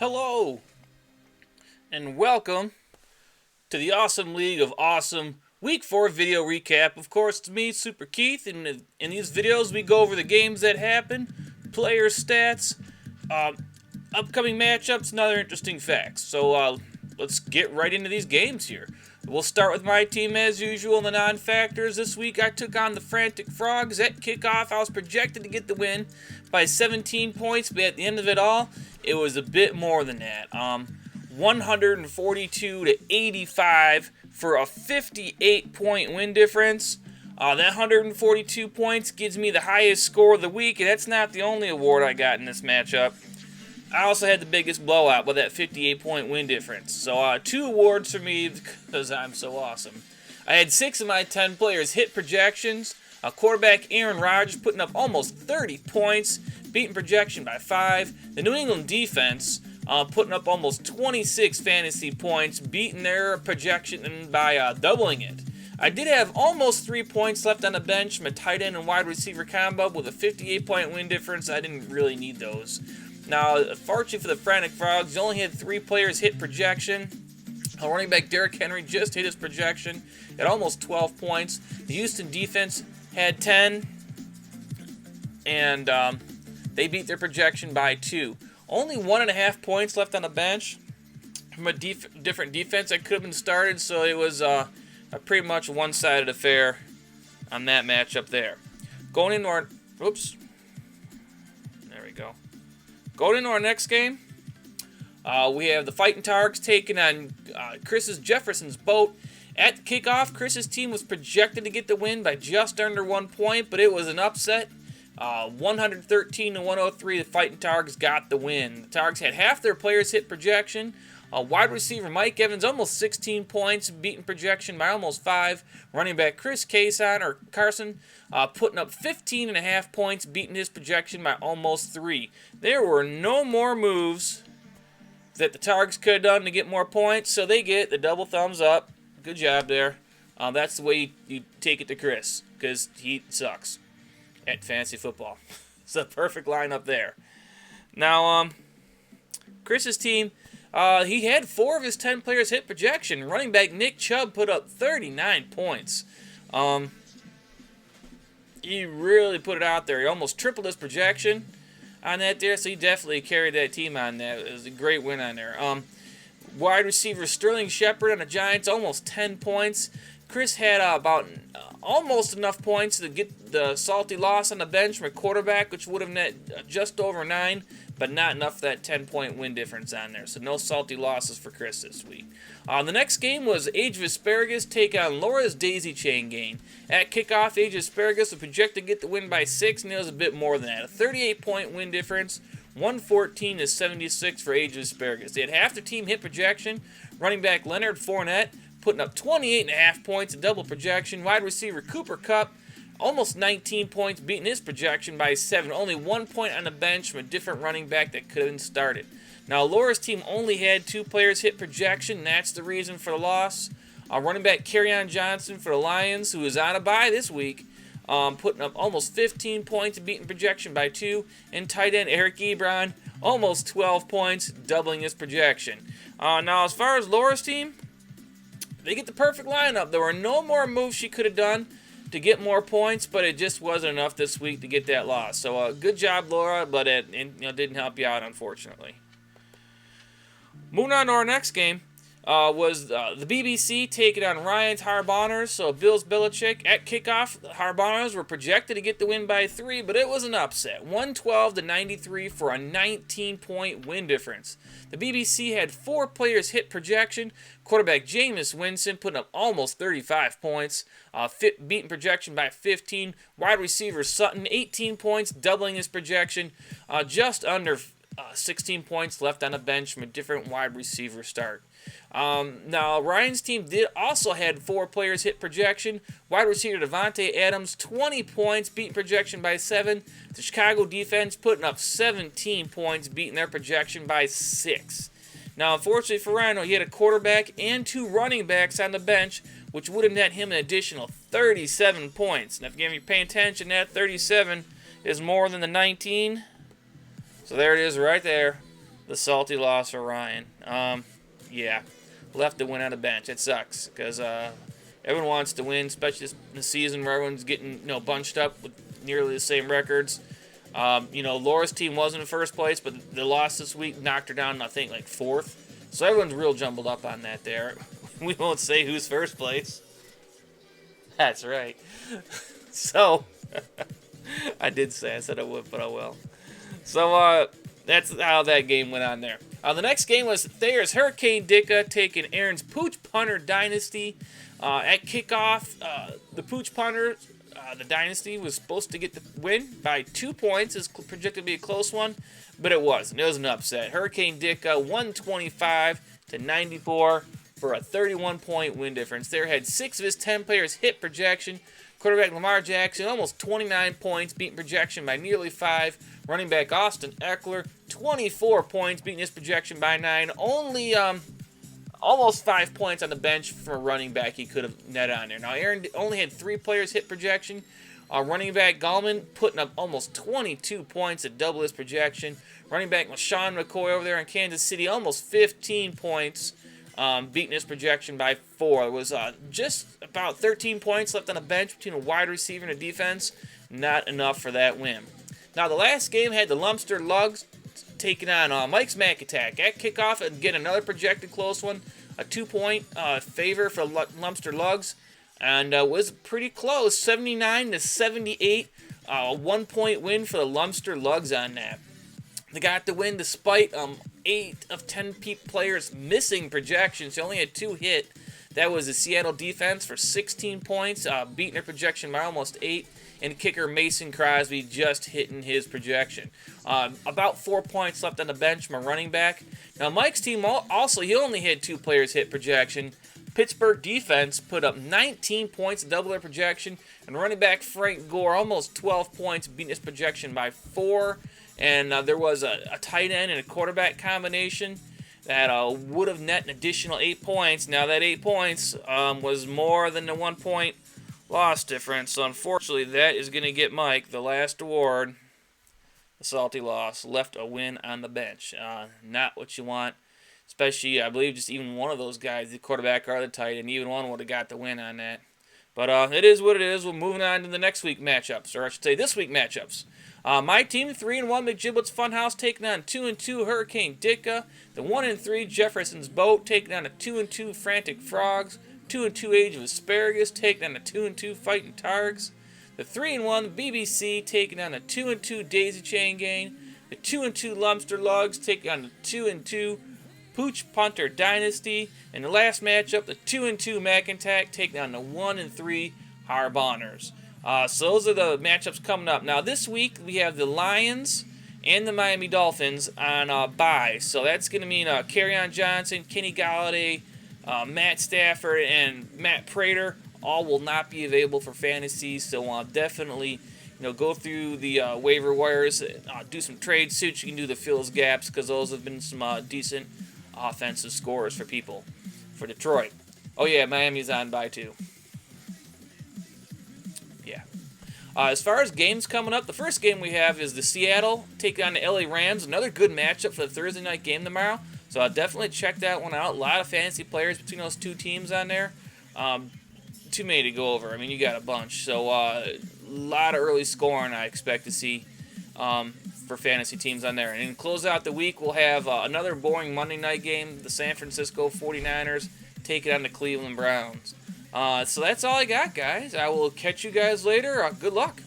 Hello, and welcome to the Awesome League of Awesome Week 4 video recap. Of course, it's me, Super Keith, and in these videos we go over the games that happen, player stats, upcoming matchups, and other interesting facts. So let's get right into these games here. We'll start with my team as usual in the non-factors. This week I took on the Frantic Frogs. At kickoff, I was projected to get the win by 17 points, but at the end of it all, it was a bit more than that. 142 to 85 for a 58-point win difference. That 142 points gives me the highest score of the week, and that's not the only award I got in this matchup. I also had the biggest blowout with that 58-point win difference. So 2 awards for me because I'm so awesome. I had 6 of my 10 players hit projections. Quarterback Aaron Rodgers putting up almost 30 points, beating projection by 5. The New England defense putting up almost 26 fantasy points, beating their projection by doubling it. I did have almost 3 points left on the bench from a tight end and wide receiver combo with a 58-point win difference. I didn't really need those. Now, fortunately for the Frantic Frogs, they only had 3 players hit projection. Running back Derrick Henry just hit his projection at almost 12 points. The Houston defense had 10, and they beat their projection by 2. Only 1.5 points left on the bench from a different defense that could have been started, so it was a pretty much one-sided affair on that matchup there. Going into our... Oops. There we go. Going into our next game, we have the Fighting Targs taking on Chris's Jefferson's Boat. At kickoff, Chris's team was projected to get the win by just under 1 point, but it was an upset. 113 to 103, the Fighting Targs got the win. The Targs had half their players hit projection. Wide receiver Mike Evans almost 16 points, beating projection by almost 5. Running back Chris Carson putting up 15.5 points, beating his projection by almost 3. There were no more moves that the Targs could have done to get more points, so they get the double thumbs up. Good job there. That's the way you take it to Chris, because he sucks at fantasy football. It's a perfect lineup there. Now, Chris's team, he had 4 of his 10 players hit projection. Running back Nick Chubb put up 39 points. He really put it out there. He almost tripled his projection on that there, so he definitely carried that team on that. It was a great win on there. Wide receiver Sterling Shepard on the Giants, almost 10 points. Chris had about almost enough points to get the salty loss on the bench from a quarterback, which would have net just over 9, but not enough for that 10-point win difference on there. So no salty losses for Chris this week. The next game was Age of Asparagus take on Laura's Daisy Chain game. At kickoff, Age of Asparagus was projected to get the win by 6, and it was a bit more than that. A 38-point win difference, 114 to 76 for Age of Asparagus. They had half their team hit projection. Running back Leonard Fournette putting up 28.5 points, a double projection. Wide receiver Cooper Kupp, almost 19 points, beating his projection by 7. Only 1 point on the bench from a different running back that could have been started. Now, Laura's team only had 2 players hit projection, and that's the reason for the loss. Running back Kerryon Johnson for the Lions, who is on a bye this week, putting up almost 15 points, beating projection by 2. And tight end Eric Ebron, almost 12 points, doubling his projection. Now, as far as Laura's team, they get the perfect lineup. There were no more moves she could have done to get more points, but it just wasn't enough this week to get that loss. So good job, Laura, but it didn't help you out, unfortunately. Moving on to our next game was the BBC taking on Ryan's Harbonners. So Bills Belichick at kickoff, the Harbonners were projected to get the win by 3, but it was an upset. 112 to 93 for a 19-point win difference. The BBC had 4 players hit projection. Quarterback Jameis Winston putting up almost 35 points, beating projection by 15. Wide receiver Sutton, 18 points, doubling his projection. Just under 16 points left on the bench from a different wide receiver start. Now, Ryan's team did also had 4 players hit projection. Wide receiver Davante Adams, 20 points, beating projection by 7. The Chicago defense putting up 17 points, beating their projection by 6. Now, unfortunately for Rhino, he had a quarterback and 2 running backs on the bench, which would have net him an additional 37 points. Now, if you're paying attention, that 37 is more than the 19. So there it is right there. the salty loss for Ryan. Yeah, left to win on the bench. It sucks because everyone wants to win, especially this season where everyone's getting bunched up with nearly the same records. Laura's team wasn't in first place, but the loss this week knocked her down, I think, like fourth. So everyone's real jumbled up on that there. We won't say who's first place. That's right. So, I said I would, but I will. So, that's how that game went on there. The next game was Thayer's Hurricane Dicka taking Aaron's Pooch Punter Dynasty. At kickoff, the Pooch Punter, the Dynasty, was supposed to get the win by 2 points. It's projected to be a close one, but it wasn't. It was an upset. Hurricane Dicka 125-94 for a 31-point win difference. There had 6 of his 10 players hit projection. Quarterback Lamar Jackson, almost 29 points, beating projection by nearly 5. Running back Austin Eckler, 24 points, beating his projection by 9. Only almost 5 points on the bench for a running back he could have net on there. Now, Aaron only had 3 players hit projection. Running back Gallman putting up almost 22 points at double his projection. Running back LaShawn McCoy over there in Kansas City, almost 15 points. Beating his projection by 4. There was just about 13 points left on the bench between a wide receiver and a defense. Not enough for that win. Now, the last game had the Lumster Lugs taking on Mike's Mac Attack. At kickoff, and get another projected close one. A 2-point favor for Lumster Lugs. And was pretty close, 79-78. A 1-point win for the Lumster Lugs on that. They got the win despite 8 of 10 players missing projections. They only had 2 hit. That was the Seattle defense for 16 points, beating their projection by almost 8. And kicker Mason Crosby just hitting his projection. About 4 points left on the bench from a running back. Now, Mike's team also, he only had 2 players hit projection. Pittsburgh defense put up 19 points, double their projection. And running back Frank Gore, almost 12 points, beating his projection by 4. And there was a tight end and a quarterback combination that would have net an additional 8 points. Now, that 8 points was more than the 1-point loss difference. So, unfortunately, that is going to get Mike the last award, the salty loss. Left a win on the bench. Not what you want, especially, I believe, just even one of those guys, the quarterback or the tight end, even one would have got the win on that. But it is what it is. We're moving on to the next week matchups, or I should say this week matchups. My team, 3-1 McGiblets Funhouse, taking on 2-2 Hurricane Dicka. The 1-3 Jefferson's Boat, taking on a 2-2 Frantic Frogs. 2-2 Age of Asparagus, taking on a 2-2 Fighting Targs. The 3-1 BBC, taking on a 2-2 Daisy Chain Gang. The 2-2 Lumster Lugs, taking on the 2-2 Pooch Punter Dynasty. And the last matchup, the 2-2 McIntack, taking on the 1-3 Harbonners. So those are the matchups coming up. Now, this week, we have the Lions and the Miami Dolphins on bye. So that's going to mean Kerryon Johnson, Kenny Galladay, Matt Stafford, and Matt Prater all will not be available for fantasy. So definitely go through the waiver wires, do some trades, see what you can do to fill those gaps, because those have been some decent offensive scores for people. For Detroit. Oh, yeah, Miami's on bye, too. As far as games coming up, the first game we have is the Seattle taking on the LA Rams. Another good matchup for the Thursday night game tomorrow. So definitely check that one out. A lot of fantasy players between those two teams on there. Too many to go over. I mean, you got a bunch. So a lot of early scoring I expect to see for fantasy teams on there. And to close out the week, we'll have another boring Monday night game. The San Francisco 49ers taking on the Cleveland Browns. So that's all I got, guys. I will catch you guys later. Good luck.